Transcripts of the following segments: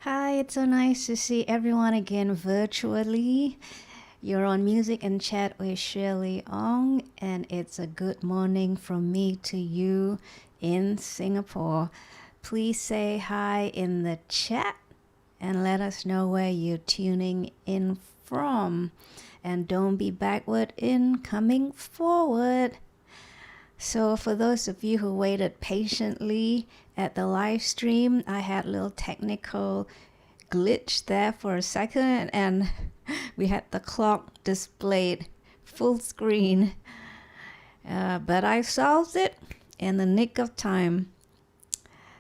Hi, it's so nice to see everyone again virtually. You're on Music and Chat with Shueh-li Ong, and it's a good morning from me to you in Singapore. Please say hi in the chat and let us know where you're tuning in from. And don't be backward in coming forward. So for those of you who waited patiently at the live stream, I had a little technical glitch there for a second, and we had the clock displayed full screen. But I solved it in the nick of time.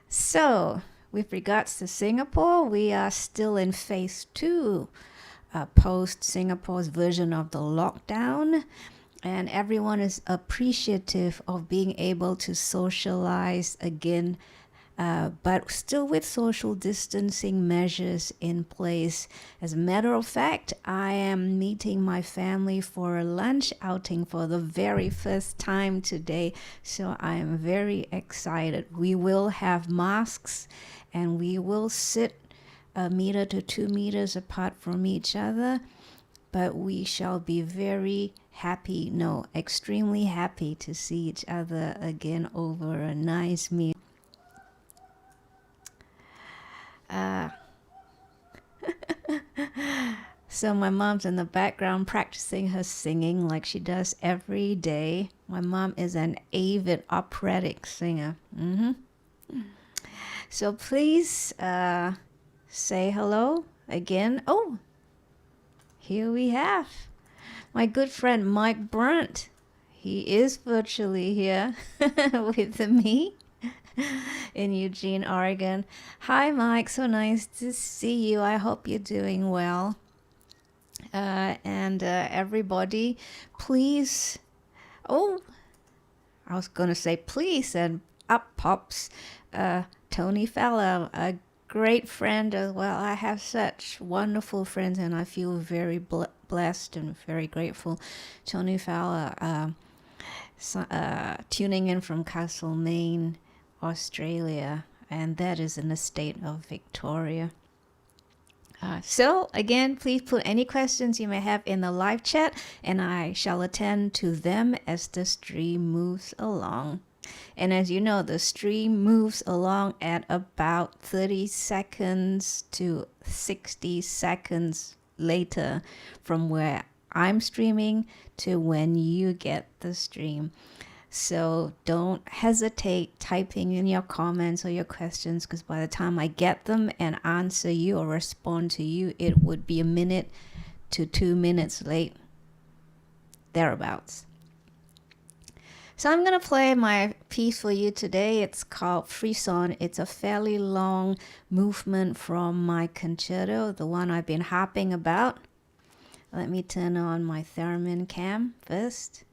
So with regards to Singapore, we are still in phase 2, post Singapore's version of the lockdown. And everyone is appreciative of being able to socialize again, but still with social distancing measures in place. As a matter of fact, I am meeting my family for a lunch outing for the very first time today. So I am very excited. We will have masks and we will sit 1 meter to 2 meters apart from each other. But we shall be very happy, no, extremely happy to see each other again over a nice meal. So my mom's in the background practicing her singing like she does every day. My mom is an avid operatic singer. So please say hello again. Oh, here we have my good friend Mike Brunt. He is virtually here with me in Eugene, Oregon. Hi, Mike. So nice to see you. I hope you're doing well. And everybody, please. Oh, I was going to say please, and up pops Tony Fowler, a great friend as well. I have such wonderful friends, and I feel very blessed and very grateful. Tony Fowler, tuning in from Castlemaine, Australia, and that is in the state of Victoria. So again, please put any questions you may have in the live chat, and I shall attend to them as the stream moves along. And as you know, the stream moves along at about 30 seconds to 60 seconds later from where I'm streaming to when you get the stream. So don't hesitate typing in your comments or your questions, because by the time I get them and answer you or respond to you, it would be 1 minute to 2 minutes late, thereabouts. So I'm going to play my piece for you today. It's called Frisson. It's a fairly long movement from my concerto, the one I've been harping about. Let me turn on my theremin cam first.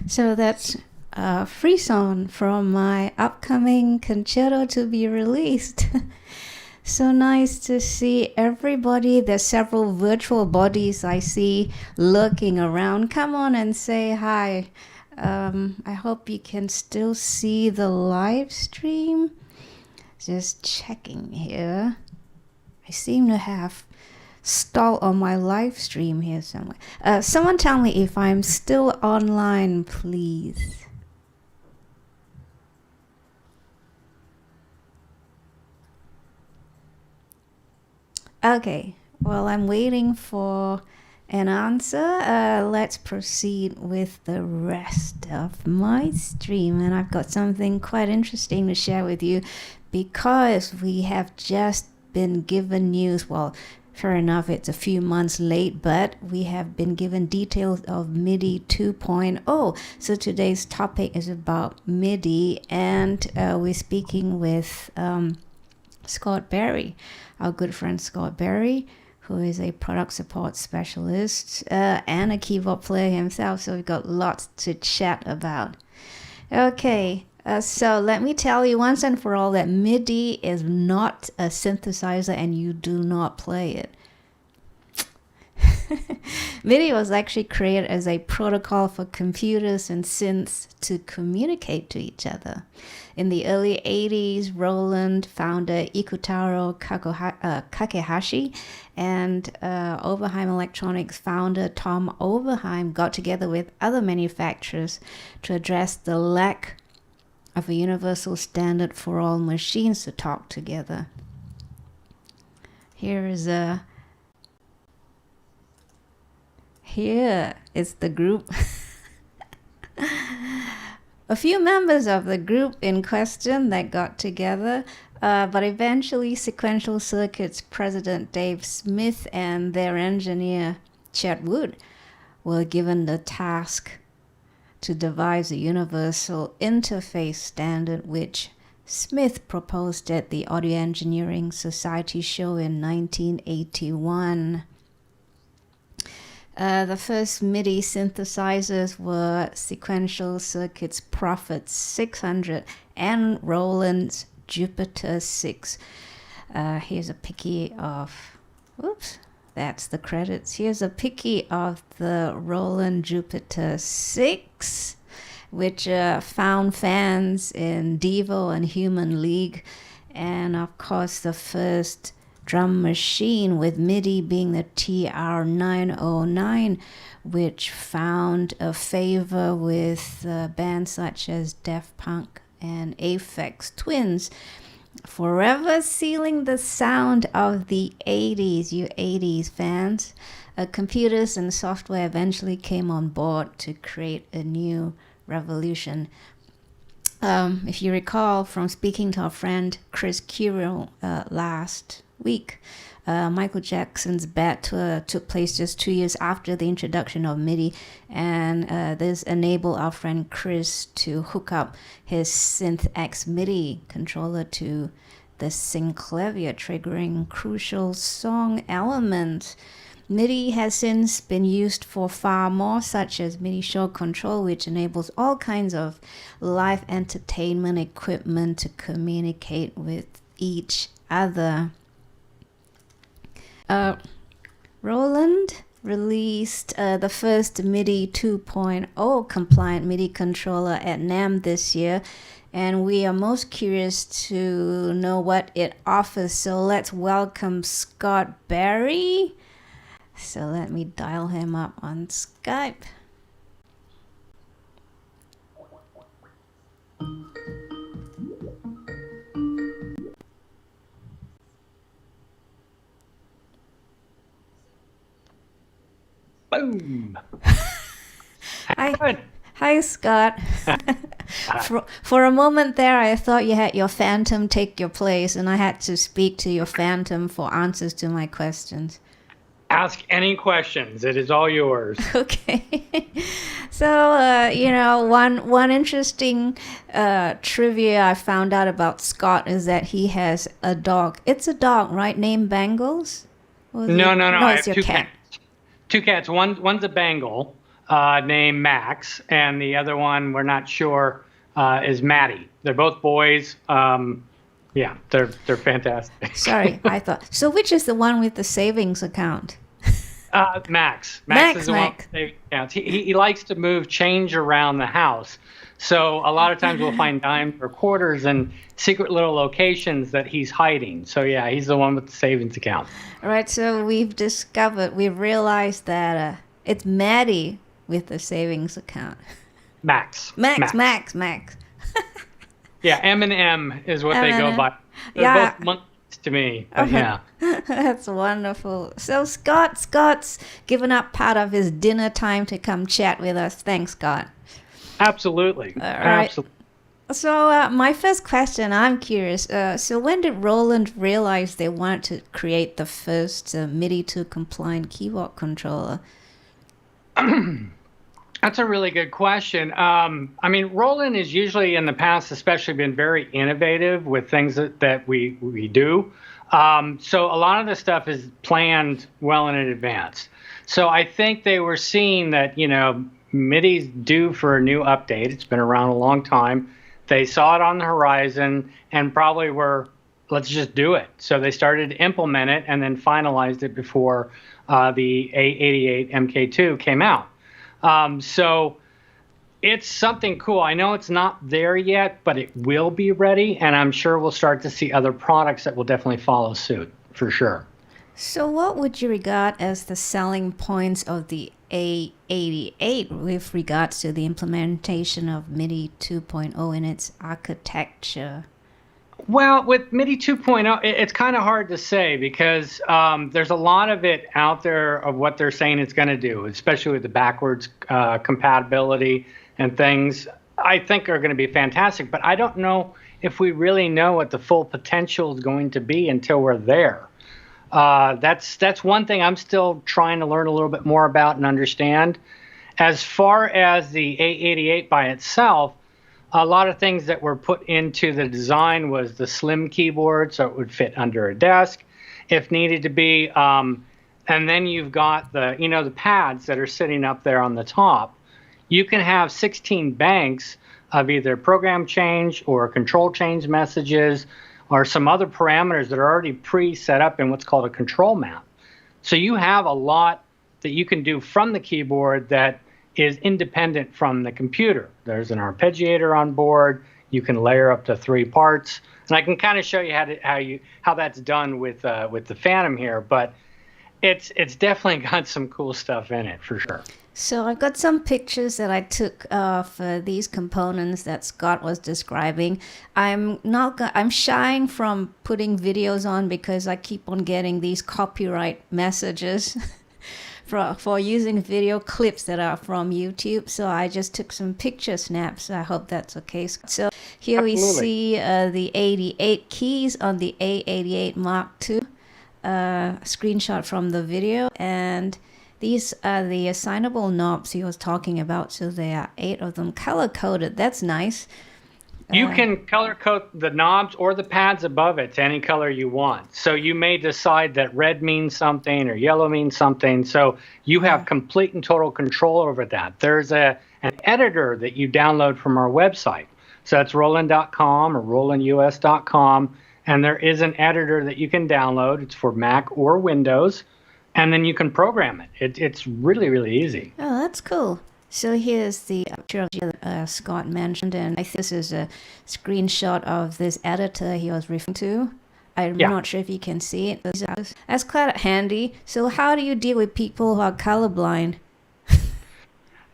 So that's a free song from my upcoming concerto to be released. So nice to see everybody. There's several virtual bodies I see lurking around. Come on and say hi. I hope you can still see the live stream. Just checking here. I seem to have stalled on my live stream here somewhere. Someone tell me if I'm still online, please. Okay, well, I'm waiting for an answer. Let's proceed with the rest of my stream. And I've got something quite interesting to share with you because we have just been given news. Well, fair enough, it's a few months late, but we have been given details of MIDI 2.0. So today's topic is about MIDI, and we're speaking with Scott Berry, our good friend Scott Berry, who is a product support specialist and a keyboard player himself. So we've got lots to chat about. Okay, so let me tell you once and for all that MIDI is not a synthesizer and you do not play it. MIDI was actually created as a protocol for computers and synths to communicate to each other. In the early 80s, Roland founder Ikutaro Kakehashi and Oberheim Electronics founder Tom Oberheim got together with other manufacturers to address the lack of a universal standard for all machines to talk together. Here is the group. A few members of the group in question that got together, but eventually Sequential Circuits president Dave Smith and their engineer Chet Wood were given the task to devise a universal interface standard, which Smith proposed at the Audio Engineering Society show in 1981. The first MIDI synthesizers were Sequential Circuits Prophet 600 and Roland's Jupiter 6. Here's a picky of, oops, that's the credits. Here's a picky of the Roland Jupiter 6, which found fans in Devo and Human League. And of course, the first drum machine with MIDI being the TR-909, which found a favor with bands such as Daft Punk and Aphex Twins, forever sealing the sound of the 80s, you 80s fans. Computers and software eventually came on board to create a new revolution. If you recall from speaking to our friend Chris Curiel last week, Michael Jackson's Bad Tour took place just 2 years after the introduction of MIDI, and this enabled our friend Chris to hook up his Synth X MIDI controller to the synclavier, triggering crucial song elements. MIDI has since been used for far more, such as MIDI Show Control, which enables all kinds of live entertainment equipment to communicate with each other. Roland released the first MIDI 2.0 compliant MIDI controller at NAMM this year, and we are most curious to know what it offers. So let's welcome Scott Berry. So let me dial him up on Skype. Boom. Hi, Scott. For a moment there, I thought you had your phantom take your place, and I had to speak to your phantom for answers to my questions. Ask any questions. It is all yours. Okay. So, one interesting trivia I found out about Scott is that he has a dog. It's a dog, right? Named Bangles? No. I it's have your two cats. Two cats. One's a Bengal. named Max, and the other one we're not sure is Maddie. They're both boys. Yeah, they're fantastic. Sorry, I thought. So which is the one with the savings account? Max. Max, is the one Max. with savings accounts. He likes to move change around the house. So a lot of times we'll find dimes or quarters in secret little locations that he's hiding. So yeah, he's the one with the savings account. All right, so we've realized that it's Maddie with the savings account. Max. Max. Yeah, M&M is what they go by. They're Yeah. both monkeys to me. But yeah. That's wonderful. So Scott's given up part of his dinner time to come chat with us. Thanks, Scott. Absolutely. All right. Absolutely. So my first question, I'm curious. So when did Roland realize they wanted to create the first MIDI to compliant keyboard controller? That's a really good question. I mean, Roland has usually in the past especially been very innovative with things that we do. So a lot of the stuff is planned well in advance. So I think they were seeing that, MIDI's due for a new update. It's been around a long time. They saw it on the horizon and probably were, let's just do it. So they started to implement it and then finalized it before the A88 MK2 came out. So it's something cool. I know it's not there yet, but it will be ready. And I'm sure we'll start to see other products that will definitely follow suit for sure. So what would you regard as the selling points of the A88 with regards to the implementation of MIDI 2.0 in its architecture? Well, with MIDI 2.0, it's kind of hard to say because there's a lot of it out there of what they're saying it's going to do, especially with the backwards compatibility and things I think are going to be fantastic. But I don't know if we really know what the full potential is going to be until we're there. That's one thing I'm still trying to learn a little bit more about and understand. As far as the A88 by itself, a lot of things that were put into the design was the slim keyboard, so it would fit under a desk if needed to be. And then you've got the pads that are sitting up there on the top. You can have 16 banks of either program change or control change messages or some other parameters that are already pre-set up in what's called a control map. So you have a lot that you can do from the keyboard that is independent from the computer. There's an arpeggiator on board. You can layer up to 3 parts, and I can kind of show you how that's done with the Phantom here. But it's definitely got some cool stuff in it for sure. So I've got some pictures that I took of these components that Scott was describing. I'm shying from putting videos on because I keep on getting these copyright messages for using video clips that are from YouTube. So I just took some picture snaps. I hope that's okay. So here Absolutely. we see the 88 keys on the A88 Mark II, screenshot from the video, and these are the assignable knobs he was talking about. So there are 8 of them color-coded. That's nice. You can color code the knobs or the pads above it to any color you want. So you may decide that red means something or yellow means something. So you have complete and total control over that. There's an editor that you download from our website. So that's Roland.com or RolandUS.com. And there is an editor that you can download. It's for Mac or Windows. And then you can program it. It's really, really easy. Oh, that's cool. So here's the picture of Scott mentioned, and I think this is a screenshot of this editor he was referring to. I'm not sure if you can see it. That's quite handy. So how do you deal with people who are colorblind?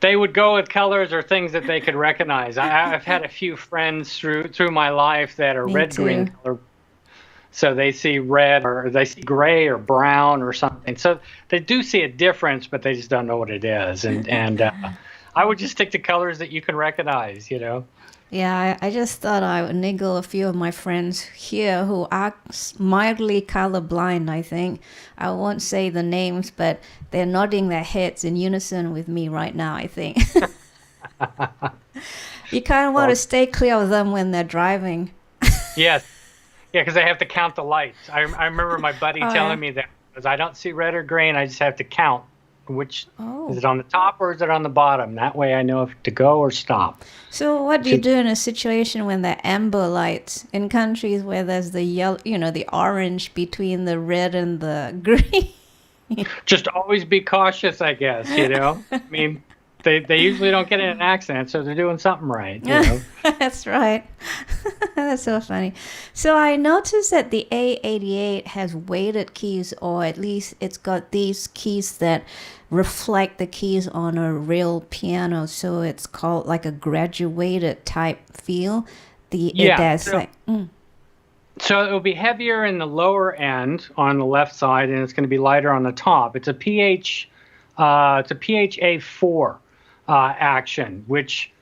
They would go with colors or things that they could recognize. I've had a few friends through my life that are red-green color. So they see red or they see gray or brown or something. So they do see a difference, but they just don't know what it is. And I would just stick to colors that you can recognize, Yeah, I just thought I would niggle a few of my friends here who are mildly colorblind, I think. I won't say the names, but they're nodding their heads in unison with me right now, I think. You kind of want to stay clear of them when they're driving. Yes. Yeah, because I have to count the lights. I remember my buddy telling me that because I don't see red or green, I just have to count which Oh. is it on the top or is it on the bottom? That way I know if to go or stop. So what do you do in a situation when the amber lights in countries where there's the yellow, the orange between the red and the green? Just always be cautious, I guess, I mean, they usually don't get in an accident, so they're doing something right, That's right. That's so funny. So I noticed that the A88 has weighted keys, or at least it's got these keys that reflect the keys on a real piano. So it's called like a graduated type feel. So it'll be heavier in the lower end on the left side, and it's going to be lighter on the top. It's a PHA4 action, which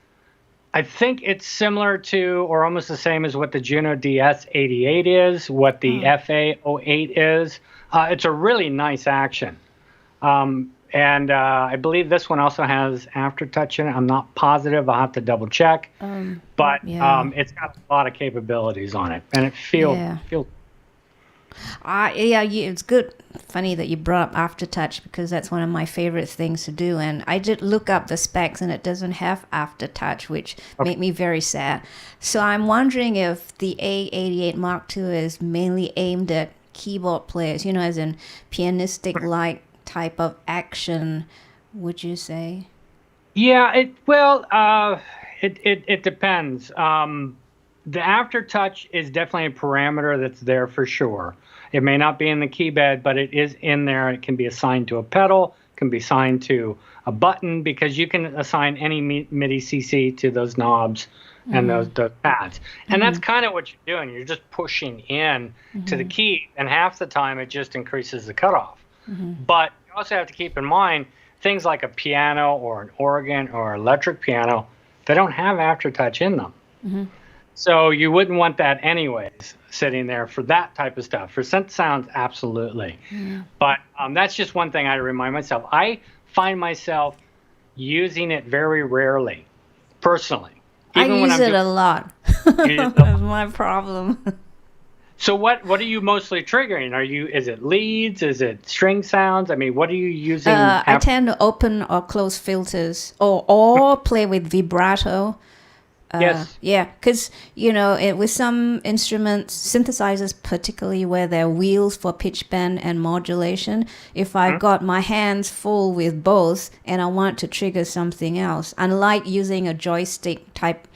I think it's similar to or almost the same as what the Juno DS88 is, what the FA08 is. It's a really nice action. And I believe this one also has aftertouch in it. I'm not positive. I'll have to double check. But it's got a lot of capabilities on it, and it feels. It's good. Funny that you brought up aftertouch because that's one of my favorite things to do. And I did look up the specs, and it doesn't have aftertouch, which made me very sad. So I'm wondering if the A88 Mark II is mainly aimed at keyboard players, as in pianistic-like type of action, would you say? Yeah, it depends. The aftertouch is definitely a parameter that's there for sure. It may not be in the key bed, but it is in there. It can be assigned to a pedal, can be assigned to a button, because you can assign any MIDI CC to those knobs and those pads. And that's kind of what you're doing. You're just pushing in to the key, and half the time it just increases the cutoff. But you also have to keep in mind things like a piano or an organ or electric piano, they don't have aftertouch in them. So you wouldn't want that anyways, sitting there for that type of stuff. For synth sounds, absolutely. But that's just one thing I remind myself. I find myself using it very rarely, personally. Even I use it a lot. That's my problem. So what are you mostly triggering? Is it leads? Is it string sounds? I mean, what are you using? I tend to open or close filters or play with vibrato. Yes. Yeah, because, with some instruments, synthesizers particularly where there are wheels for pitch bend and modulation, if I've got my hands full with both and I want to trigger something else, unlike using a joystick type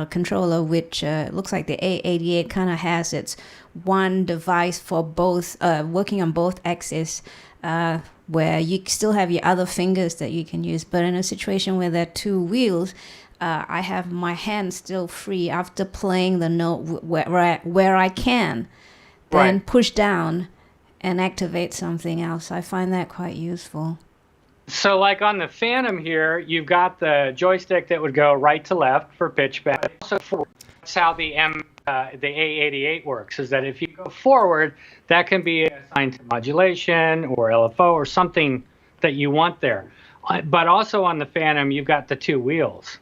controller, which looks like the A88 kind of has its one device for both, working on both axes, where you still have your other fingers that you can use. But in a situation where there are two wheels, I have my hands still free after playing the note where I can, then push down and activate something else. I find that quite useful. So like on the Phantom here, you've got the joystick that would go right to left for pitch bend. Also forward. That's how the A88 works, is that if you go forward, that can be assigned to modulation or LFO or something that you want there. But also on the Phantom, you've got the two wheels.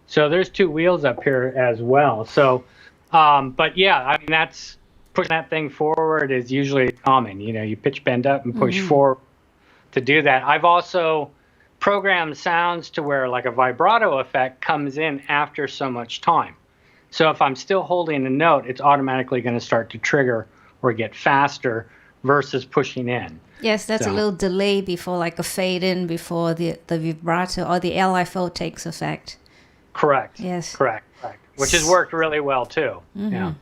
So there's two wheels up here as well. So, but yeah, I mean, that's pushing that thing forward is usually common. You pitch bend up and push forward to do that. I've also programmed sounds to where like a vibrato effect comes in after so much time. So if I'm still holding a note, it's automatically going to start to trigger or get faster versus pushing in. Yes, that's a little delay before, like a fade in before the vibrato or the LFO takes effect. Correct. Yes. Correct. Which has worked really well too. Yeah.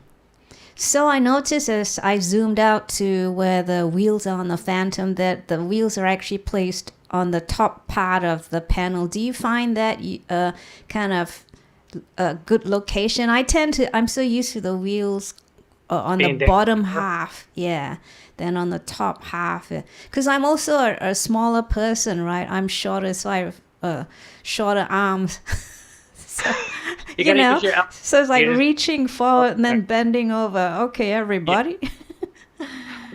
So I noticed as I zoomed out to where the wheels are on the Phantom that the wheels are actually placed on the top part of the panel. Do you find that kind of a good location? I'm so used to the wheels on the bottom half, than on the top half. Because I'm also a smaller person, right? I'm shorter, so I have shorter arms. So, so it's like reaching forward and then bending over. Okay, everybody.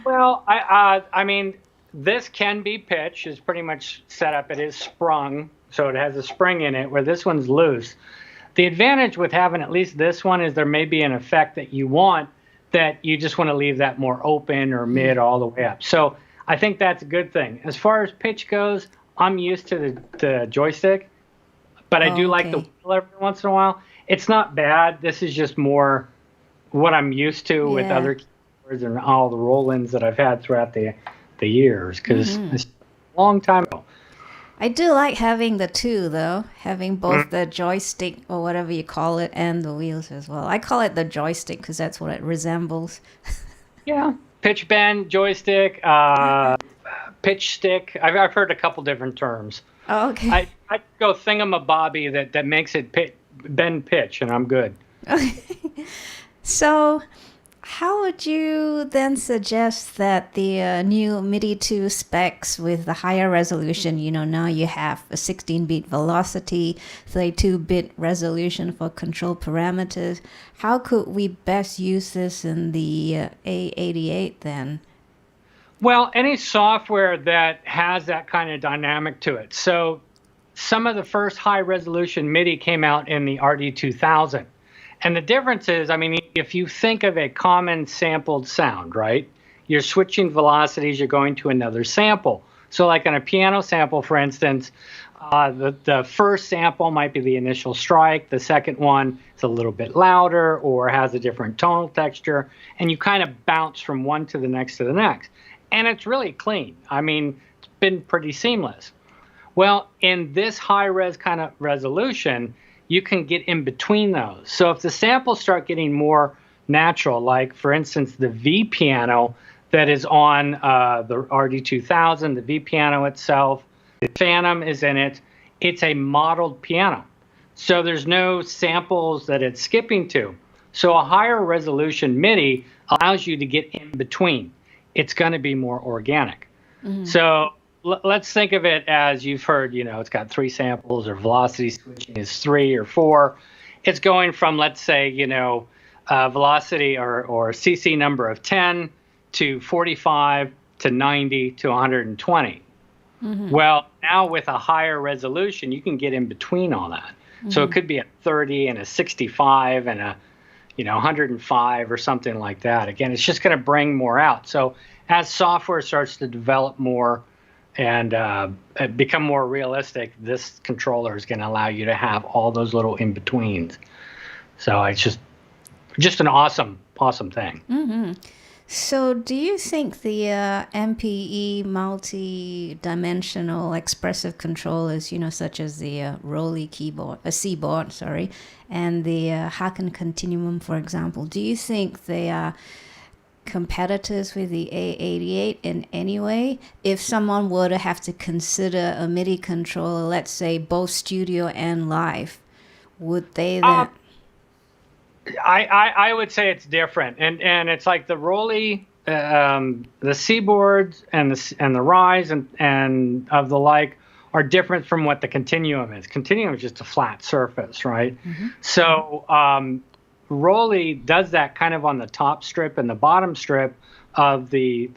Well, I mean, this can be pitch. It's pretty much set up. It is sprung, so it has a spring in it, where this one's loose. The advantage with having at least this one is there may be an effect that you want that you just want to leave that more open or mid all the way up. So I think that's a good thing. As far as pitch goes, I'm used to the joystick, but I do like the wheel every once in a while. It's not bad. This is just more what I'm used to with other keyboards and all the Rolands that I've had throughout the years, because it's a long time ago. I do like having the two, though, having both the joystick or whatever you call it and the wheels as well. I call it the joystick because that's what it resembles. Yeah, pitch bend, joystick, pitch stick. I've heard a couple different terms. Oh, okay. I go thingamabobby that makes it bend pitch, and I'm good. So, how would you then suggest that the new MIDI 2 specs with the higher resolution, now you have a 16-bit velocity, 32-bit resolution for control parameters, how could we best use this in the A88 then? Well, any software that has that kind of dynamic to it. So some of the first high-resolution MIDI came out in the RD2000. And the difference is, I mean, if you think of a common sampled sound, right? You're switching velocities, you're going to another sample. So like on a piano sample, for instance, the first sample might be the initial strike. The second one is a little bit louder or has a different tonal texture. And you kind of bounce from one to the next to the next. And it's really clean. I mean, it's been pretty seamless. Well, in this high-res kind of resolution, you can get in between those. So if the samples start getting more natural, like, for instance, the V piano that is on the RD2000, the V piano itself, the Phantom is in it, it's a modeled piano. So there's no samples that it's skipping to. So a higher resolution MIDI allows you to get in between. It's going to be more organic. So let's think of it as, you've heard, it's got 3 samples, or velocity switching is 3 or 4. It's going from, let's say, velocity or CC number of 10 to 45 to 90 to 120. Well, now with a higher resolution, you can get in between all that. So it could be a 30 and a 65 and a 105 or something like that. Again, it's just going to bring more out. So as software starts to develop more and become more realistic, this controller is going to allow you to have all those little in-betweens. So it's just an awesome thing. So do you think the MPE multi-dimensional expressive controllers, such as the Roland keyboard, C-board, and the Haken Continuum, for example, do you think they are competitors with the A88 in any way? If someone were to have to consider a MIDI controller, let's say both studio and live, would they then... I would say it's different, and it's like the Roland, the C-boards and the Rise and of the like are different from what the Continuum is. Continuum is just a flat surface, right? So Roland does that kind of on the top strip and the bottom strip of the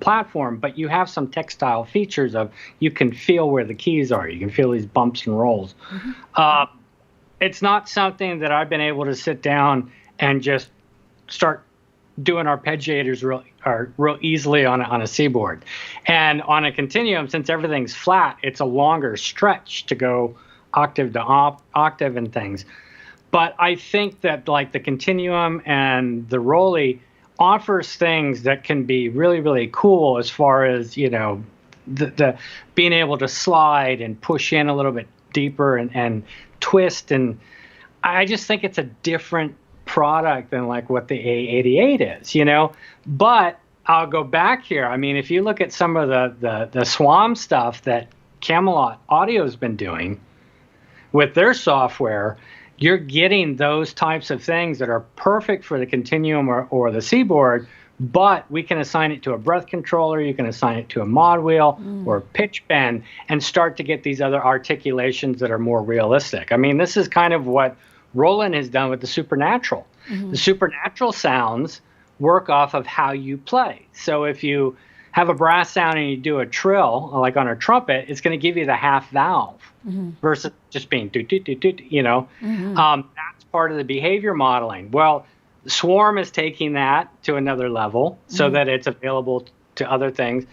platform, but you have some textile features of, you can feel where the keys are. You can feel these bumps and rolls. It's not something that I've been able to sit down and just start doing arpeggiators real easily on a C-board. And on a Continuum, since everything's flat, it's a longer stretch to go octave to octave and things. But I think that, like, the Continuum and the Roland offers things that can be really, really cool, as far as, the being able to slide and push in a little bit deeper and twist. And I just think it's a different product than like what the A88 is, But I'll go back here. I mean, if you look at some of the SWAM stuff that Camelot Audio has been doing with their software, you're getting those types of things that are perfect for the Continuum or the C-board, but we can assign it to a breath controller, you can assign it to a mod wheel or a pitch bend, and start to get these other articulations that are more realistic. I mean, this is kind of what Roland has done with the Supernatural. The Supernatural sounds work off of how you play. So if you have a brass sound and you do a trill, like on a trumpet, it's going to give you the half valve versus just being doot, doot, doot, doot, that's part of the behavior modeling. Well, Swarm is taking that to another level so that it's available to other things.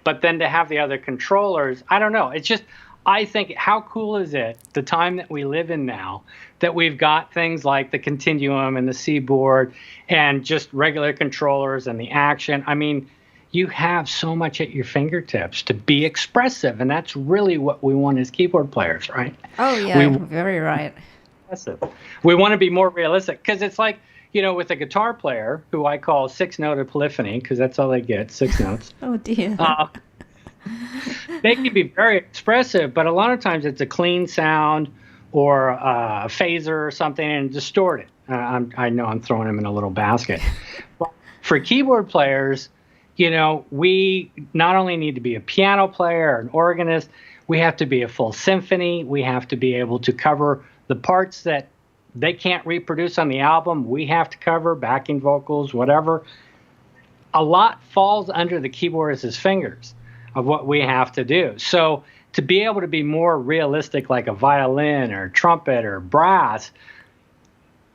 But then to have the other controllers, I don't know. It's just, I think, how cool is it, the time that we live in now, that we've got things like the Continuum and the Seaboard and just regular controllers and the Action. I mean, you have so much at your fingertips to be expressive, and that's really what we want as keyboard players, right? Oh, yeah, very right. We want to be more realistic, because it's like, with a guitar player, who I call 6-note polyphony, because that's all they get, 6 notes. Oh, dear. They can be very expressive, but a lot of times it's a clean sound or a phaser or something and distort it. I know I'm throwing them in a little basket. But for keyboard players, we not only need to be a piano player or an organist, we have to be a full symphony. We have to be able to cover the parts that they can't reproduce on the album. We have to cover backing vocals, whatever. A lot falls under the keyboardist's fingers of what we have to do. So to be able to be more realistic, like a violin or trumpet or brass,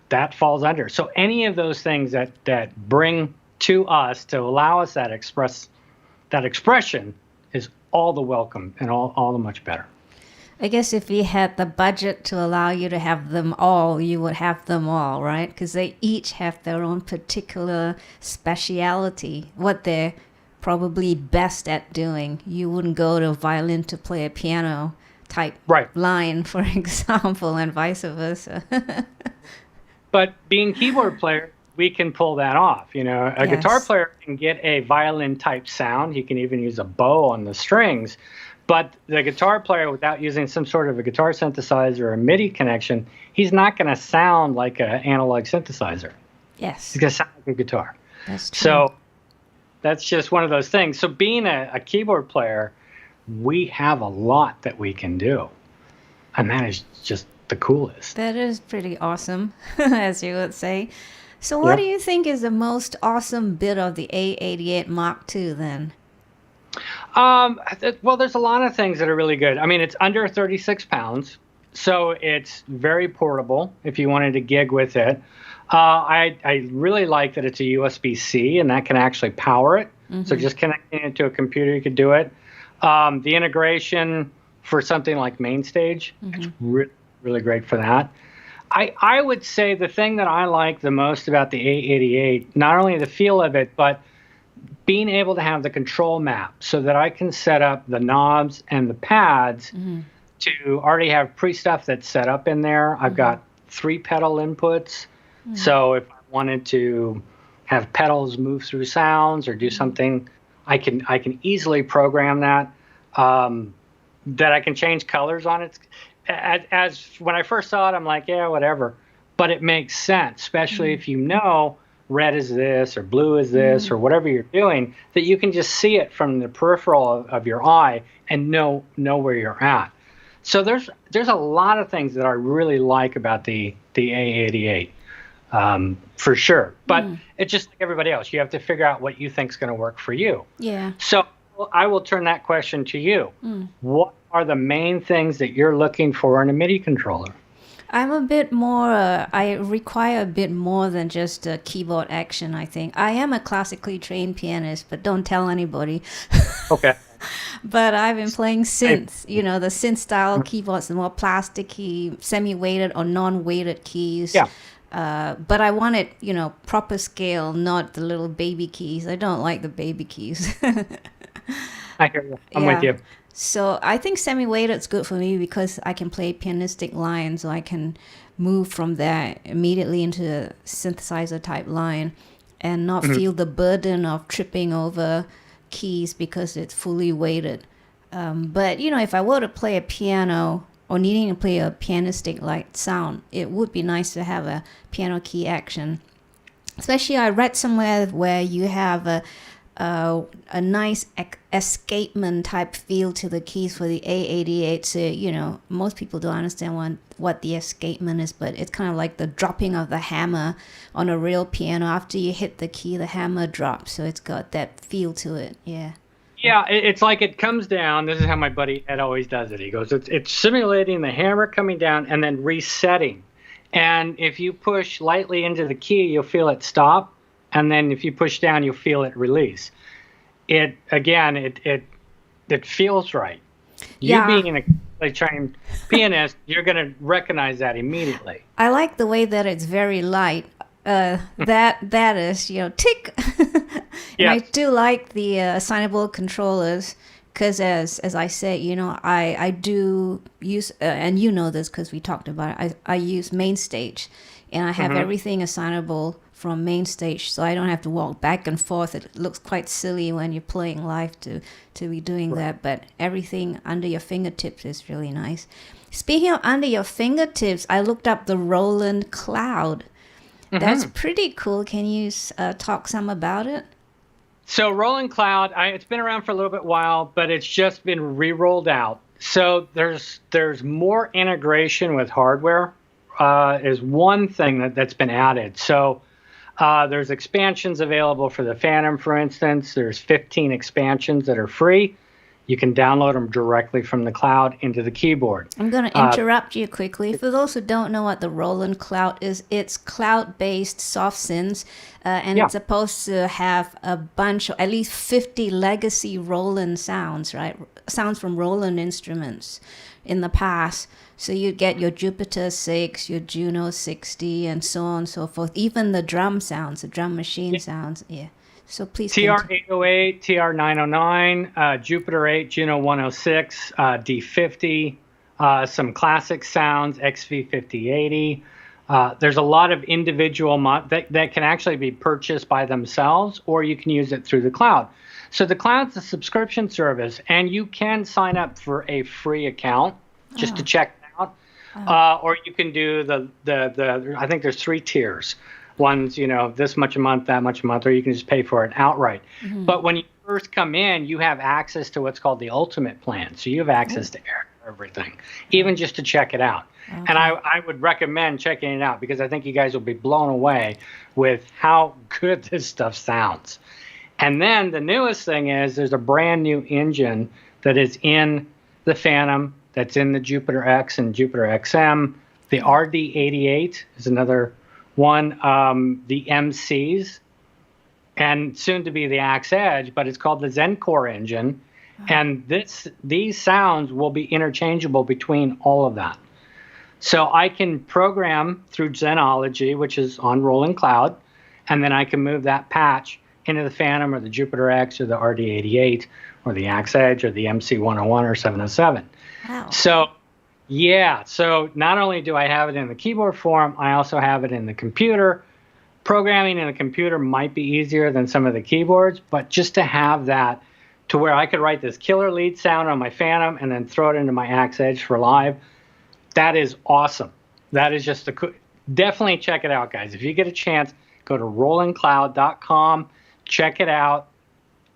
that falls under. So any of those things that bring to us to allow us that expression is all the welcome and all the much better. I guess if you had the budget to allow you to have them all, you would have them all, right? Because they each have their own particular speciality, what they're probably best at doing. You wouldn't go to violin to play a piano type line, for example, and vice versa. But being keyboard player, we can pull that off. A guitar player can get a violin type sound. He can even use a bow on the strings. But the guitar player, without using some sort of a guitar synthesizer or a MIDI connection, he's not going to sound like an analog synthesizer. Yes. He's going to sound like a guitar. That's true. So that's just one of those things. So being a keyboard player, we have a lot that we can do. And that is just the coolest. That is pretty awesome, as you would say. So what do you think is the most awesome bit of the A88 Mark II then? Well, there's a lot of things that are really good. I mean, it's under 36 pounds, so it's very portable if you wanted to gig with it. I really like that it's a USB-C, and that can actually power it. Mm-hmm. So just connecting it to a computer, you could do it. The integration for something like MainStage, it's really, really great for that. I would say the thing that I like the most about the A88, not only the feel of it, but being able to have the control map so that I can set up the knobs and the pads to already have pre-stuff that's set up in there. I've got 3 pedal inputs. So if I wanted to have pedals move through sounds or do something, I can easily program that. That I can change colors on it. As when I first saw it, I'm like, yeah, whatever. But it makes sense, especially if red is this or blue is this or whatever you're doing, that you can just see it from the peripheral of your eye and know where you're at. So there's a lot of things that I really like about the A88, for sure. But it's just like everybody else. You have to figure out what you think is going to work for you. Yeah. So I will turn that question to you. What are the main things that you're looking for in a MIDI controller? I'm a bit more, I require a bit more than just keyboard action, I think. I am a classically trained pianist, but don't tell anybody. Okay. But I've been playing synths, the synth style keyboards, the more plasticky, semi-weighted or non-weighted keys. Yeah. But I want it, proper scale, not the little baby keys. I don't like the baby keys. I hear you. I'm with you. So I think semi-weighted is good for me because I can play pianistic lines, so I can move from there immediately into a synthesizer type line and not feel the burden of tripping over keys because it's fully weighted. But, if I were to play a piano or needing to play a pianistic like sound, it would be nice to have a piano key action. Especially I read somewhere where you have a nice escapement type feel to the keys for the A88. So, most people don't understand what the escapement is, but it's kind of like the dropping of the hammer on a real piano. After you hit the key, the hammer drops. So it's got that feel to it. Yeah. Yeah, it's like it comes down. This is how my buddy Ed always does it. He goes, it's simulating the hammer coming down and then resetting. And if you push lightly into the key, you'll feel it stop. And then if you push down, you'll feel it release. It that feels right. Yeah. You being a trained pianist, you're going to recognize that immediately. I like the way that it's very light. That is, tick. And Yes. I do like the assignable controllers because, as I said, I do use, and you know this because we talked about it. I use MainStage, and I have everything assignable from MainStage, so I don't have to walk back and forth. It looks quite silly when you're playing live to be doing that, but everything under your fingertips is really nice. Speaking of under your fingertips, I looked up the Roland Cloud. That's pretty cool. Can you talk some about it? So Roland Cloud, it's been around for a little bit while, but it's just been re-rolled out. So there's more integration with hardware is one thing that's been added. So there's expansions available for the Phantom, for instance. There's 15 expansions that are free. You can download them directly from the cloud into the keyboard. I'm going to interrupt you quickly. For those who don't know what the Roland Clout is, it's cloud-based soft synths, and it's supposed to have a bunch, at least 50 legacy Roland sounds, right? Sounds from Roland instruments in the past. So you get your Jupiter 6, your Juno 60, and so on and so forth. Even the drum sounds, the drum machine sounds, So please. TR-808, TR-909, Jupiter 8, Juno 106, D50, some classic sounds, XV5080. There's a lot of individual that can actually be purchased by themselves, or you can use it through the cloud. So the cloud's a subscription service, and you can sign up for a free account just to check it out. Or you can do the I think there's 3 tiers. One's, this much a month, that much a month, or you can just pay for it outright. But when you first come in, you have access to what's called the ultimate plan. So you have access to everything, even just to check it out. Okay. And I would recommend checking it out because I think you guys will be blown away with how good this stuff sounds. And then the newest thing is there's a brand new engine that is in the Phantom, that's in the Jupiter X and Jupiter XM. The RD88 is another one, the MCs, and soon to be the Axe Edge, but it's called the Zencore engine. And these sounds will be interchangeable between all of that. So I can program through Zenology, which is on Roland Cloud, and then I can move that patch into the Phantom or the Jupiter X or the RD88 or the Axe Edge or the MC101 or 707. Wow. So not only do I have it in the keyboard form, I also have it in the computer. Programming in the computer might be easier than some of the keyboards, but just to have that to where I could write this killer lead sound on my Phantom and then throw it into my Axe Edge for live, that is awesome. That is just definitely check it out, guys. If you get a chance, go to rolandcloud.com, check it out.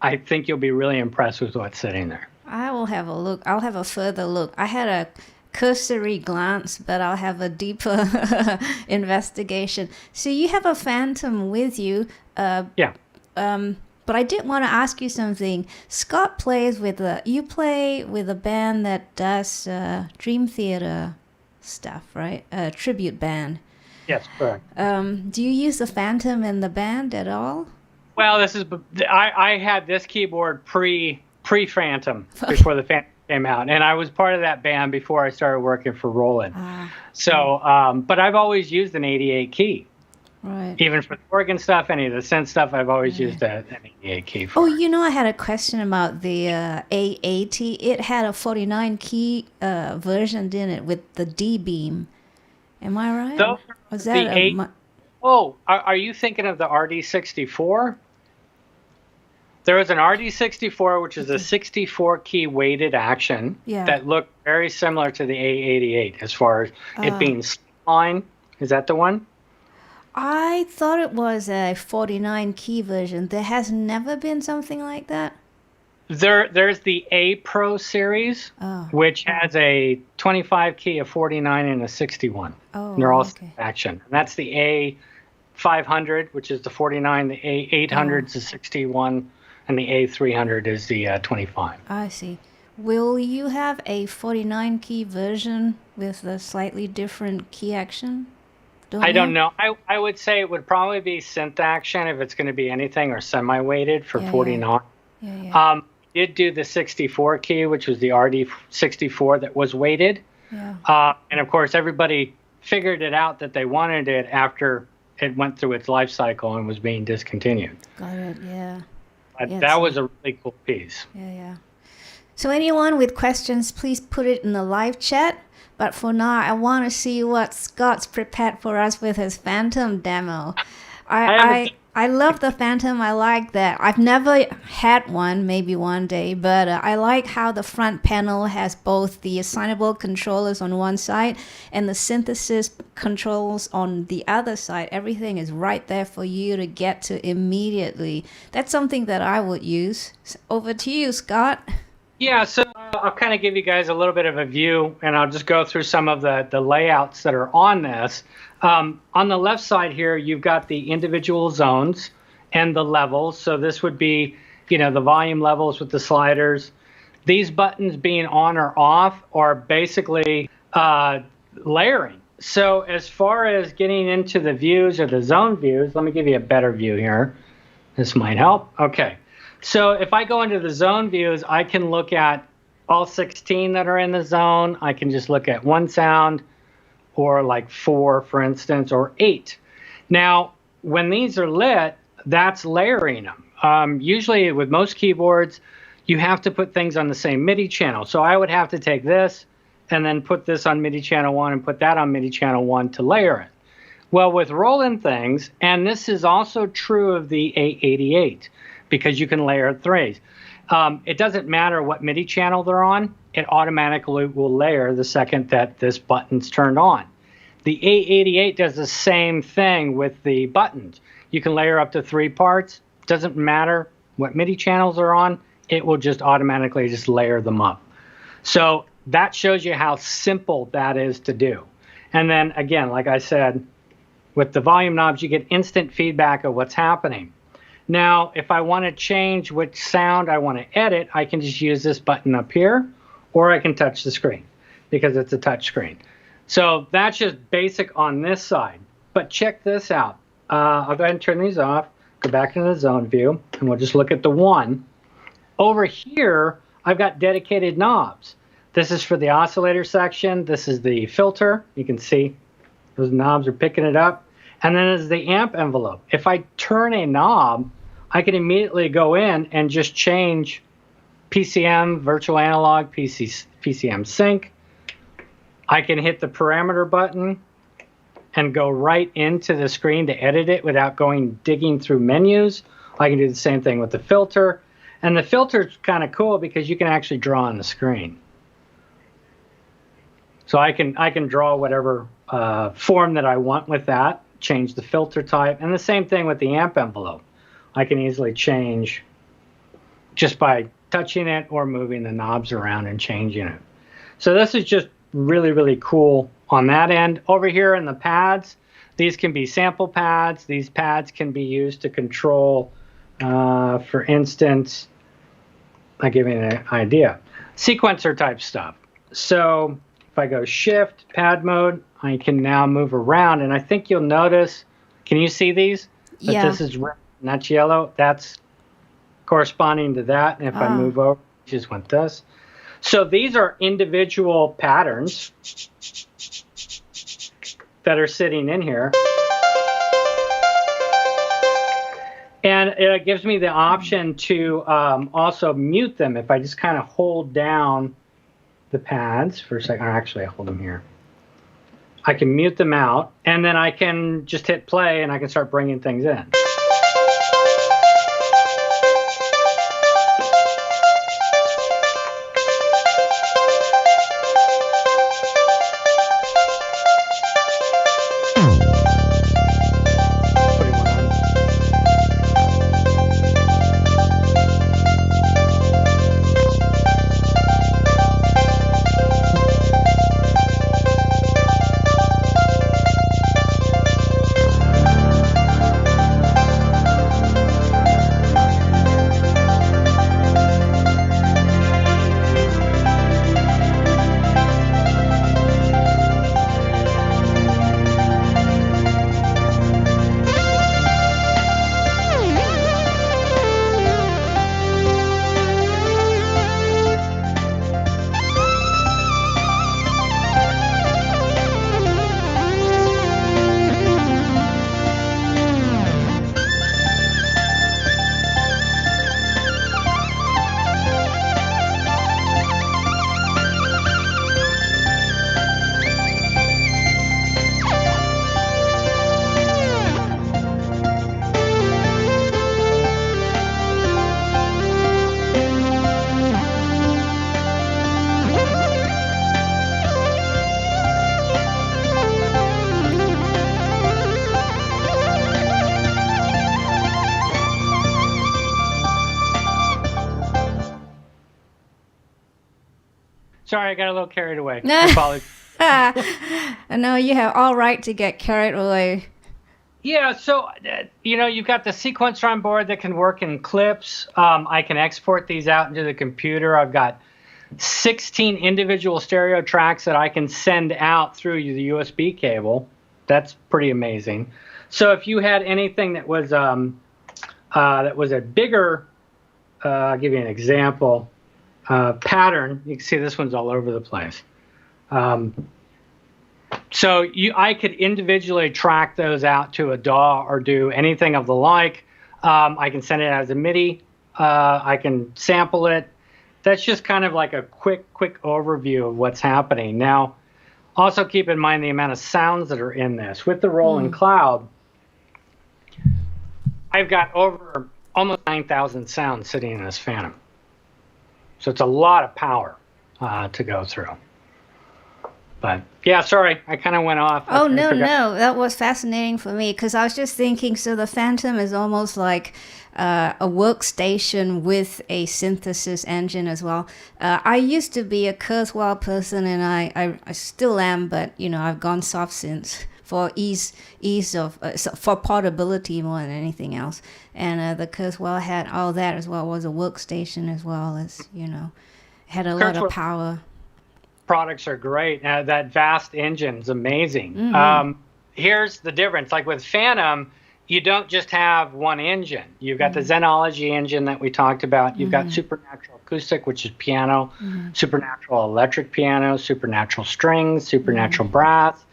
I think you'll be really impressed with what's sitting there. I will have a look. I'll have a further look. I had a cursory glance, but I'll have a deeper investigation. So you have a Phantom with you. But I did want to ask you something. Scott plays you play with a band that does Dream Theater stuff, right? A tribute band. Yes, correct. Do you use the Phantom in the band at all? Well, I had this keyboard pre-Phantom before the Phantom came out, and I was part of that band before I started working for Roland. But I've always used an 88 key. Right. Even for the organ stuff, any of the synth stuff, I've always used an 88 key for. Oh, I had a question about the A80. It had a 49 key version, didn't it, with the D-beam? Am I right? Was that are you thinking of the RD64? There was an RD64, which is a 64-key weighted action that looked very similar to the A88 as far as it being slimline. Is that the one? I thought it was a 49-key version. There has never been something like that? There's the A Pro series, which has a 25-key, a 49, and a 61. And they're all action. And that's the A500, which is the 49, the A800 is the 61, and the A300 is the 25. I see. Will you have a 49-key version with a slightly different key action? I don't know. I would say it would probably be synth action if it's going to be anything, or semi-weighted for 49. did do the 64 key, which was the RD64 that was weighted. Yeah. And of course, everybody figured it out that they wanted it after it went through its life cycle and was being discontinued. Got it. Yeah. Yeah, That was a really cool piece. Yeah. So anyone with questions, please put it in the live chat. But for now, I want to see what Scott's prepared for us with his Phantom demo. I love the Phantom. I like that. I've never had one, maybe one day, but I like how the front panel has both the assignable controllers on one side and the synthesis controls on the other side. Everything is right there for you to get to immediately. That's something that I would use. Over to you, Scott. Yeah, so I'll kind of give you guys a little bit of a view, and I'll just go through some of the layouts that are on this. On the left side here, you've got the individual zones and the levels. So this would be, the volume levels with the sliders. These buttons being on or off are basically layering. So as far as getting into the views or the zone views, let me give you a better view here. This might help. Okay. So if I go into the zone views, I can look at all 16 that are in the zone. I can just look at one sound, or like 4, for instance, or 8. Now, when these are lit, that's layering them. Usually with most keyboards, you have to put things on the same MIDI channel. So I would have to take this and then put this on MIDI channel 1 and put that on MIDI channel 1 to layer it. Well, with Roland things, and this is also true of the A88, because you can layer 3s. It doesn't matter what MIDI channel they're on. It automatically will layer the second that this button's turned on. The A88 does the same thing with the buttons. You can layer up to 3 parts. Doesn't matter what MIDI channels are on. It will just automatically just layer them up. So that shows you how simple that is to do. And then again, like I said, with the volume knobs, you get instant feedback of what's happening. Now, if I want to change which sound I want to edit, I can just use this button up here, or I can touch the screen because it's a touch screen. So that's just basic on this side. But check this out. I'll go ahead and turn these off, go back into the zone view, and we'll just look at the 1. Over here, I've got dedicated knobs. This is for the oscillator section. This is the filter. You can see those knobs are picking it up. And then there's the amp envelope. If I turn a knob, I can immediately go in and just change PCM, virtual analog, PCM sync. I can hit the parameter button and go right into the screen to edit it without digging through menus. I can do the same thing with the filter. And the filter's kind of cool because you can actually draw on the screen. So I can draw whatever form that I want with that, change the filter type, and the same thing with the amp envelope. I can easily change just by touching it or moving the knobs around and changing it. So this is just really, really cool on that end. Over here in the pads, these can be sample pads. These pads can be used to control, for instance, I'll give you an idea, sequencer type stuff. So if I go shift, pad mode, I can now move around, and I think you'll notice, can you see these? Yeah. That this is red, and that's yellow. That's corresponding to that. And if I move over, just went this. So these are individual patterns that are sitting in here. And it gives me the option to also mute them if I just kind of hold down the pads for a second. Or actually, I hold them here. I can mute them out, and then I can just hit play, and I can start bringing things in. Sorry, I got a little carried away. I apologize. No, you have all right to get carried away. Yeah, so, you've got the sequencer on board that can work in clips. I can export these out into the computer. I've got 16 individual stereo tracks that I can send out through the USB cable. That's pretty amazing. So if you had anything that was a bigger, I'll give you an example, pattern. You can see this one's all over the place. So I could individually track those out to a DAW or do anything of the like. I can send it as a MIDI. I can sample it. That's just kind of like a quick overview of what's happening. Now, also keep in mind the amount of sounds that are in this. With the Roland Cloud, I've got over almost 9,000 sounds sitting in this Phantom. So it's a lot of power to go through. But yeah, sorry, I kind of went off. Oh, no, that was fascinating for me because I was just thinking, so the Phantom is almost like a workstation with a synthesis engine as well. I used to be a Kurzweil person, and I still am, but I've gone soft synth for ease of for portability more than anything else. And the Kurzweil had all that as well, was a workstation as well as had a lot of power. Products are great. That vast engine is amazing. Here's the difference. Like with Phantom, you don't just have one engine. You've got the Zenology engine that we talked about. You've got Supernatural Acoustic, which is piano, Supernatural Electric piano, Supernatural strings, Supernatural brass,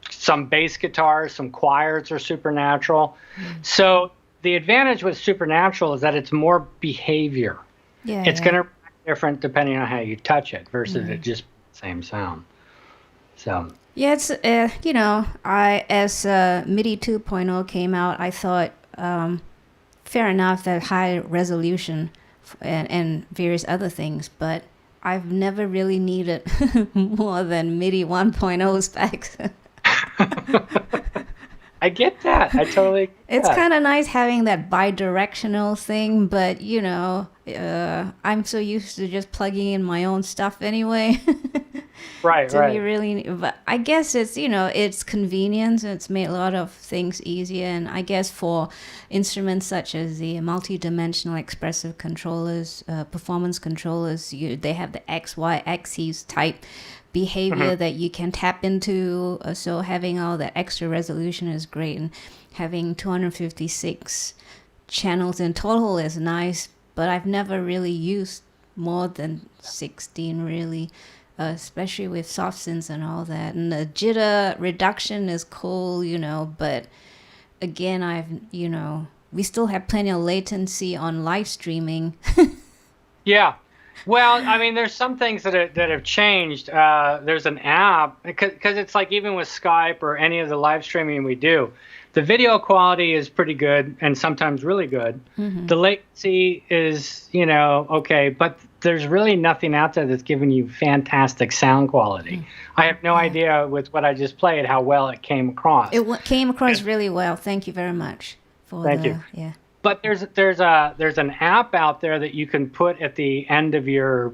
some bass guitars, some choirs are Supernatural. So the advantage with Supernatural is that it's more behavior. It's going to different depending on how you touch it versus it just same sound. So yeah, it's I as MIDI 2.0 came out, I thought fair enough that high resolution and various other things, but I've never really needed more than MIDI 1.0 specs. I get that. I totally get It's that. kind of nice having that bi-directional thing, but I'm so used to just plugging in my own stuff anyway. Right. But I guess it's it's convenience. It's made a lot of things easier, and I guess for instruments such as the multi-dimensional expressive controllers, performance controllers, they have the X, Y axes type behavior that you can tap into. So having all that extra resolution is great, and having 256 channels in total is nice, but I've never really used more than 16 really, especially with soft synths and all that. And the jitter reduction is cool, but again, we still have plenty of latency on live streaming. Yeah. Well, I mean, there's some things that have changed. There's an app, because it's like even with Skype or any of the live streaming we do, the video quality is pretty good and sometimes really good. The latency is, okay, but there's really nothing out there that's giving you fantastic sound quality. I have no idea with what I just played how well it came across. It came across really well. Thank you very much. Thank you. Yeah. But there's an app out there that you can put at the end of your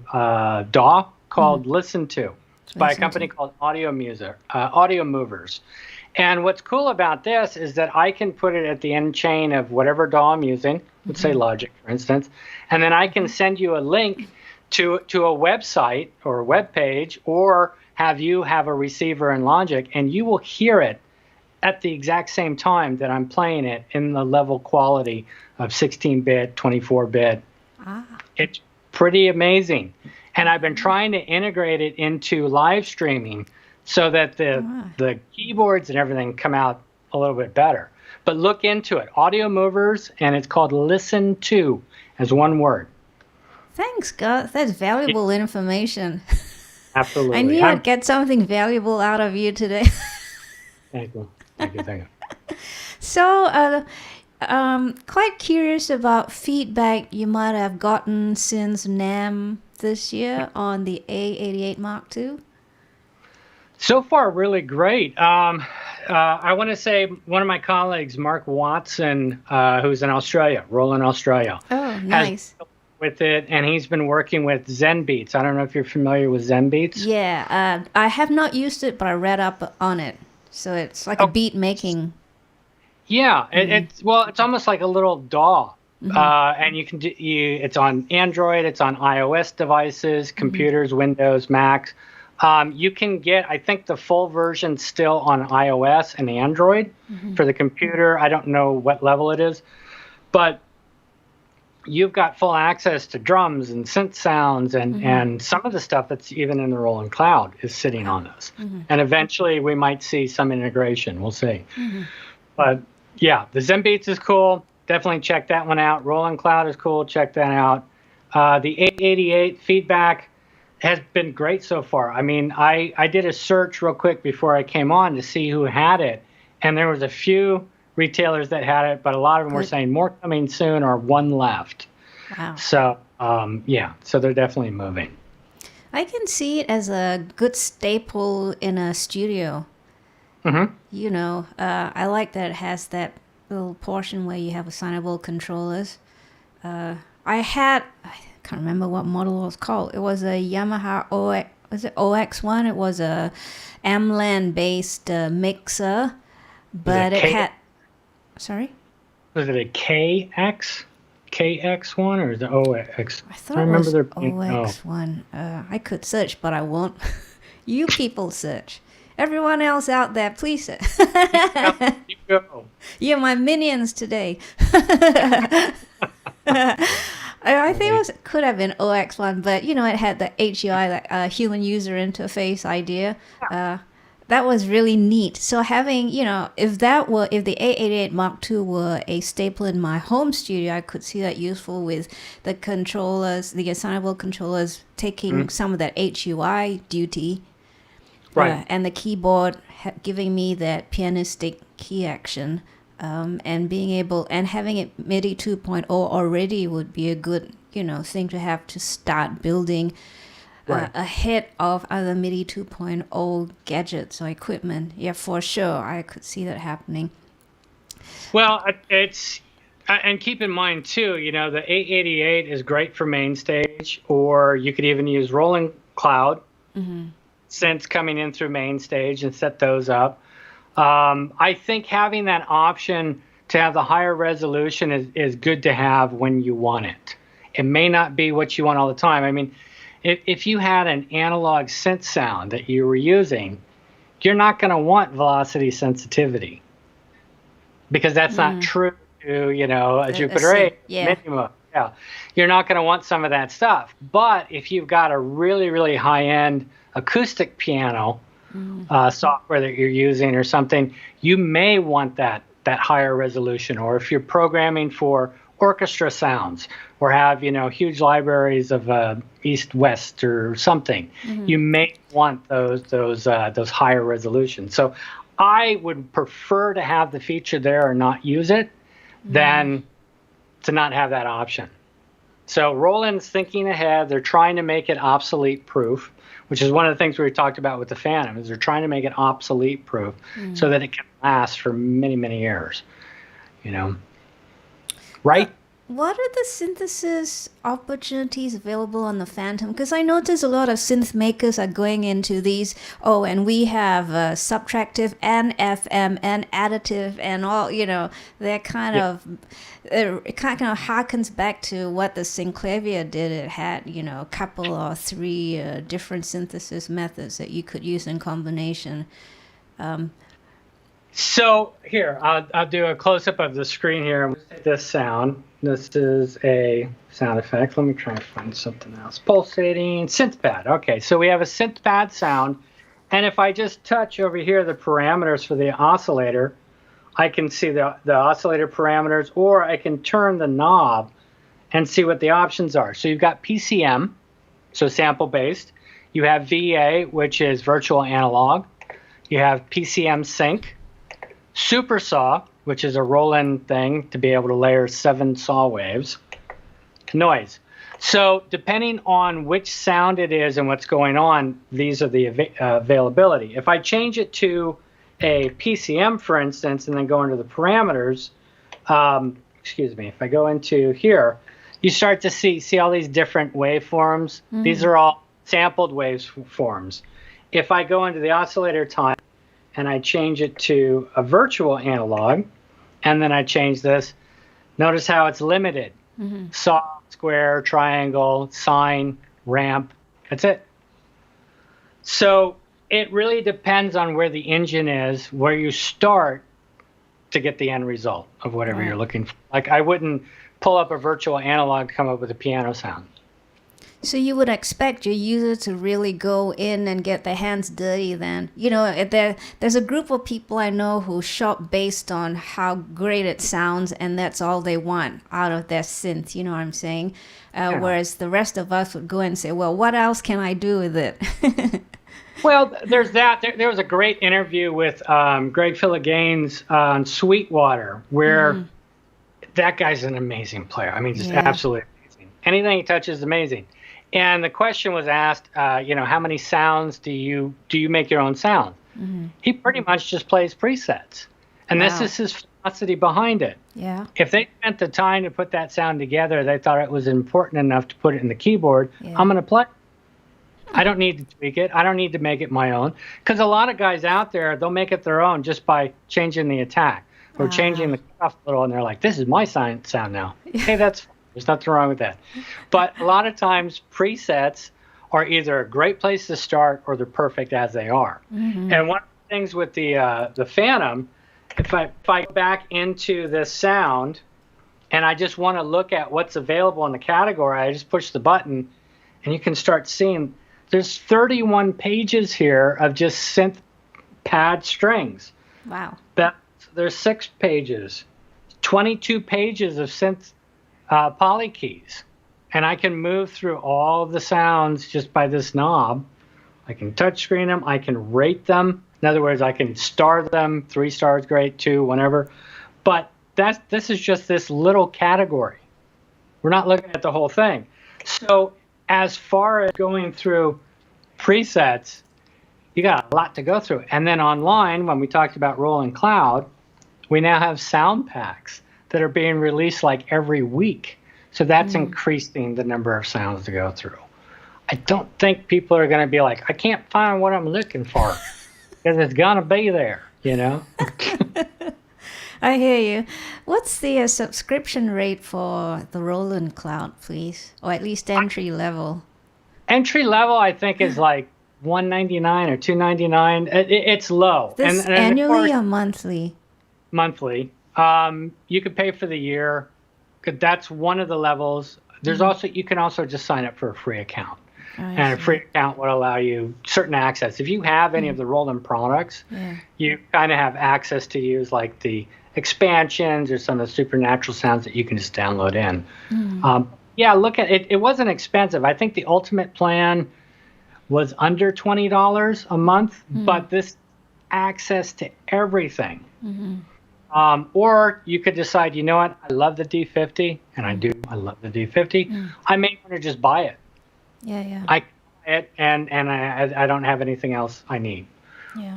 DAW called Listen To. It's by a company called Audio Movers. And what's cool about this is that I can put it at the end chain of whatever DAW I'm using, let's say Logic, for instance, and then I can send you a link to a website or a web page, or have you have a receiver in Logic, and you will hear it at the exact same time that I'm playing it in the level quality of 16-bit, 24-bit. It's pretty amazing. And I've been trying to integrate it into live streaming so that the keyboards and everything come out a little bit better. But look into it. Audio Movers, and it's called Listen To, as one word. Thanks, Scott. That's valuable information. Absolutely. I knew I'd get something valuable out of you today. Thank you. So, quite curious about feedback you might have gotten since NAMM this year on the A88 Mark II. So far, really great. I want to say one of my colleagues, Mark Watson, who's in Australia, Roland, Australia. Oh, nice. with it, and he's been working with Zen Beats. I don't know if you're familiar with Zen Beats. Yeah, I have not used it, but I read up on it. So it's like a beat making. Yeah, it's almost like a little DAW, and you can it's on Android, it's on iOS devices, computers, Windows, Macs. You can get, I think, the full version still on iOS and Android for the computer. I don't know what level it is, but you've got full access to drums and synth sounds and some of the stuff that's even in the Roland Cloud is sitting on those. And eventually we might see some integration. We'll see. But yeah, the Zen Beats is cool. Definitely check that one out. Roland Cloud is cool. Check that out. The 888 feedback has been great so far. I mean, I did a search real quick before I came on to see who had it. And there was a few retailers that had it, but a lot of them were saying more coming soon or one left. Wow. So, so they're definitely moving. I can see it as a good staple in a studio. You know, I like that it has that little portion where you have assignable controllers. I can't remember what model it was called. It was a Yamaha OX1? It was a Amlan-based mixer, but it had... Sorry? Was it a KX1 or is it OX? I thought it was OX1. I could search, but I won't. You people search. Everyone else out there, please search. You go. You're my minions today. I think it could have been OX1, but you know, it had the HUI, like human user interface idea. That was really neat. So having, you know, if the 888 Mark II were a staple in my home studio, I could see that useful with the controllers, the assignable controllers taking some of that HUI duty. Right. And the keyboard giving me that pianistic key action. And being able, and having it MIDI 2.0 already would be a good, you know, thing to have to start building ahead of other MIDI 2.0 gadgets or equipment. Yeah, for sure. I could see that happening. Well, it's, and keep in mind too, you know, the 888 is great for main stage, or you could even use Roland Cloud synths coming in through main stage and set those up. I think having that option to have the higher resolution is good to have when you want it. It may not be what you want all the time. I mean, if you had an analog synth sound that you were using, you're not going to want velocity sensitivity because that's not true to, you know, a Jupiter 8 minimum. Yeah, you're not going to want some of that stuff. But if you've got a really, really high-end acoustic piano software that you're using or something, you may want that higher resolution. Or if you're programming for orchestra sounds or have, you know, huge libraries of east-west or something, you may want those higher resolutions. So I would prefer to have the feature there or not use it than to not have that option. So Roland's thinking ahead. They're trying to make it obsolete proof, which is one of the things we talked about with the Phantom, is they're trying to make it obsolete proof so that it can last for many, many years, you know. Right? What are the synthesis opportunities available on the Phantom? Because I notice a lot of synth makers are going into these, and we have subtractive and FM and additive and all, you know, they're kind of, it kind of harkens back to what the Synclavier did. It had, you know, a couple or three different synthesis methods that you could use in combination. So here, I'll do a close-up of the screen here. This sound. This is a sound effect. Let me try and find something else. Pulsating synth pad. Okay, so we have a synth pad sound. And if I just touch over here the parameters for the oscillator, I can see the oscillator parameters, or I can turn the knob and see what the options are. So you've got PCM, so sample-based. You have VA, which is virtual analog. You have PCM sync. Super saw, which is a Roland thing to be able to layer 7 saw waves. Noise. So depending on which sound it is and what's going on, these are the availability. If I change it to a PCM, for instance, and then go into the parameters, if I go into here, you start to see all these different waveforms. These are all sampled waveforms. If I go into the oscillator type and I change it to a virtual analog, and then I change this, notice how it's limited. Saw, square, triangle, sine, ramp. That's it. So it really depends on where the engine is, where you start to get the end result of whatever you're looking for. Like I wouldn't pull up a virtual analog to come up with a piano sound. So you would expect your user to really go in and get their hands dirty then. You know, there's a group of people I know who shop based on how great it sounds, and that's all they want out of their synth, you know what I'm saying? Whereas the rest of us would go and say, well, what else can I do with it? Well, there's that. There was a great interview with Greg Philaganes on Sweetwater, where that guy's an amazing player. I mean, just absolutely amazing. Anything he touches is amazing. And the question was asked, how many sounds do you make your own sound? He pretty much just plays presets. And this is his philosophy behind it. Yeah. If they spent the time to put that sound together, they thought it was important enough to put it in the keyboard, I'm going to play. I don't need to tweak it. I don't need to make it my own. Because a lot of guys out there, they'll make it their own just by changing the attack or changing the cuff a little, and they're like, this is my sound now. Hey, that's fine. There's nothing wrong with that. But a lot of times, presets are either a great place to start or they're perfect as they are. And one of the things with the Phantom, if I go back into this sound and I just want to look at what's available in the category, I just push the button and you can start seeing there's 31 pages here of just synth pad strings. Wow. There's 6 pages, 22 pages of synth poly keys. And I can move through all the sounds just by this knob. I can touch screen them. I can rate them. In other words, I can star them. 3 stars, great, 2, whatever. But this is just this little category. We're not looking at the whole thing. So as far as going through presets, you got a lot to go through. And then online, when we talked about Roland Cloud, we now have sound packs that are being released like every week. So that's increasing the number of sounds to go through. I don't think people are going to be like, I can't find what I'm looking for because it's going to be there, you know? I hear you. What's the subscription rate for the Roland Cloud, please? Or at least entry level? Entry level, I think, is like $199 or $299. It's low. This and annually or monthly? Monthly. You could pay for the year. That's one of the levels. There's also, you can also just sign up for a free account. And a free account would allow you certain access. If you have any of the Roland products, you kind of have access to use like the expansions or some of the supernatural sounds that you can just download in. Look at it. It wasn't expensive. I think the ultimate plan was under $20 a month, but this access to everything. Or you could decide, you know what, I love the D50, and I love the D50. I may want to just buy it. I buy it, and I don't have anything else I need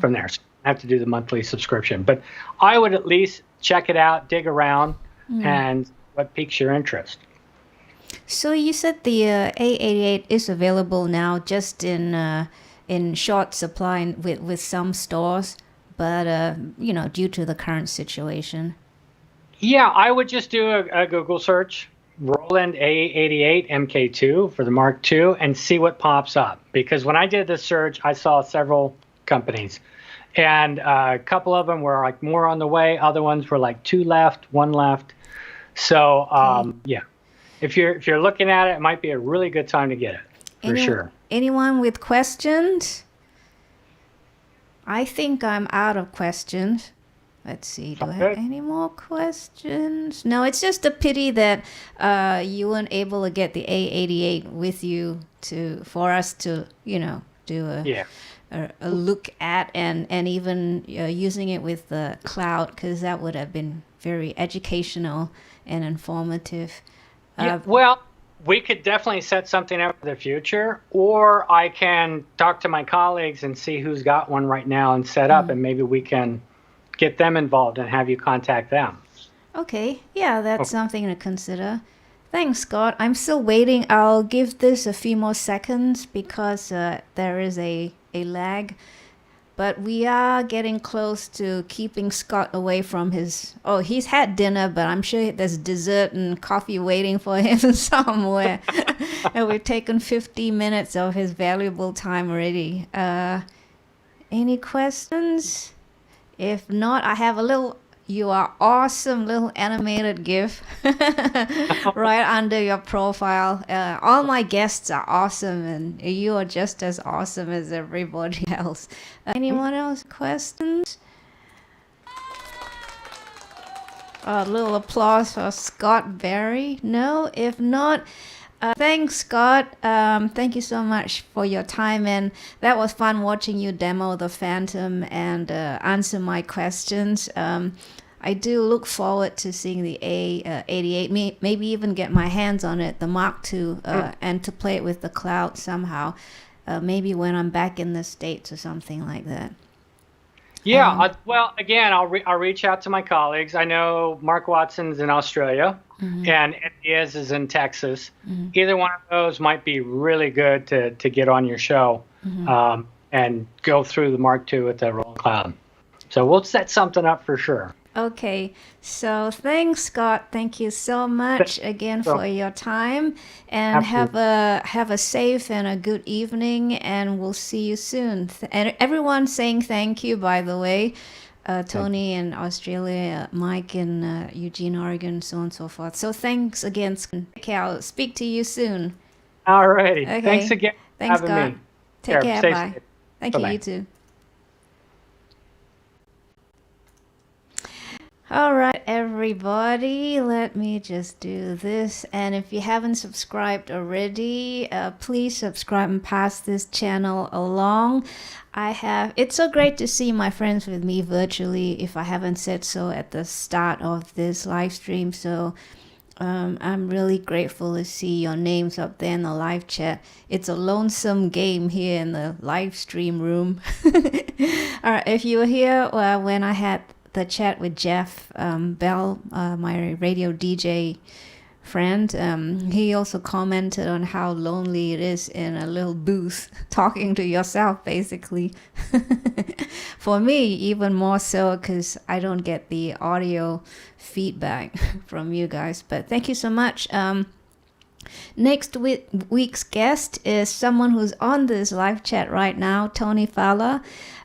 from there. So I have to do the monthly subscription. But I would at least check it out, dig around, and what piques your interest. So you said the A88 is available now just in short supply with some stores, but due to the current situation. Yeah, I would just do a Google search, Roland A88 MK2 for the Mark II, and see what pops up. Because when I did this search, I saw several companies, and a couple of them were like more on the way. Other ones were like 2 left, 1 left. So if you're looking at it, it might be a really good time to get it for sure. Anyone with questions? I think I'm out of questions. Let's see. Do I have any more questions? No, it's just a pity that you weren't able to get the A88 with you for us to, do a look at and even using it with the cloud, because that would have been very educational and informative. Well, we could definitely set something up for the future, or I can talk to my colleagues and see who's got one right now and set up, and maybe we can get them involved and have you contact them. Okay. Yeah, that's something to consider. Thanks, Scott. I'm still waiting. I'll give this a few more seconds because there is a lag. But we are getting close to keeping Scott away from his... Oh, he's had dinner, but I'm sure there's dessert and coffee waiting for him somewhere. And we've taken 50 minutes of his valuable time already. Any questions? If not, I have a little... You are awesome little animated GIF right under your profile. All my guests are awesome, and you are just as awesome as everybody else. Anyone else questions? A little applause for Scott Berry. No, if not, thanks, Scott. Thank you so much for your time, and that was fun watching you demo the Phantom and answer my questions. I do look forward to seeing the A88, maybe even get my hands on it, the Mark II, and to play it with the Cloud somehow. Maybe when I'm back in the States or something like that. Yeah, well, again, I'll reach out to my colleagues. I know Mark Watson's in Australia, and Diaz is in Texas. Either one of those might be really good to get on your show and go through the Mark II with the Roland Cloud. So we'll set something up for sure. Okay, so thanks, Scott. Thank you so much again for your time, and have a safe and a good evening, and we'll see you soon. And everyone saying thank you, by the way. Tony in Australia, Mike in Eugene, Oregon, so on and so forth. So thanks again. Okay, I'll speak to you soon. All righty. Okay. Thanks again for having Scott. me. Take care. Stay Bye. safe. Thank Bye-bye. you. You too. All right, everybody, let me just do this. And if you haven't subscribed already, please subscribe and pass this channel along. It's so great to see my friends with me virtually, if I haven't said so at the start of this live stream. So I'm really grateful to see your names up there in the live chat. It's a lonesome game here in the live stream room. All right, if you were here when I had the chat with Jeff Bell, my radio DJ friend, he also commented on how lonely it is in a little booth talking to yourself, basically. For me, even more so, because I don't get the audio feedback from you guys. But thank you so much. Next week's guest is someone who's on this live chat right now, Tony Fowler,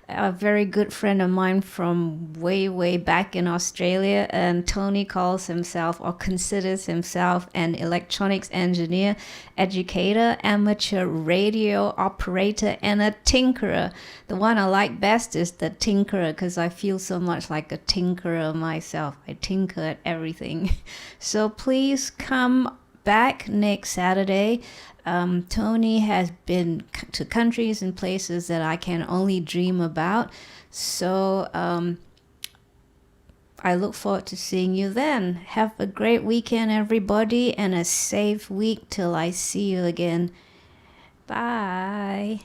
a very good friend of mine from way back in Australia. And Tony calls himself, or considers himself, an electronics engineer, educator, amateur radio operator, and a tinkerer. The one I like best is the tinkerer, because I feel so much like a tinkerer myself. I tinker at everything. So please come back next Saturday. Tony has been to countries and places that I can only dream about. So I look forward to seeing you then. Have a great weekend, everybody, and a safe week till I see you again. Bye.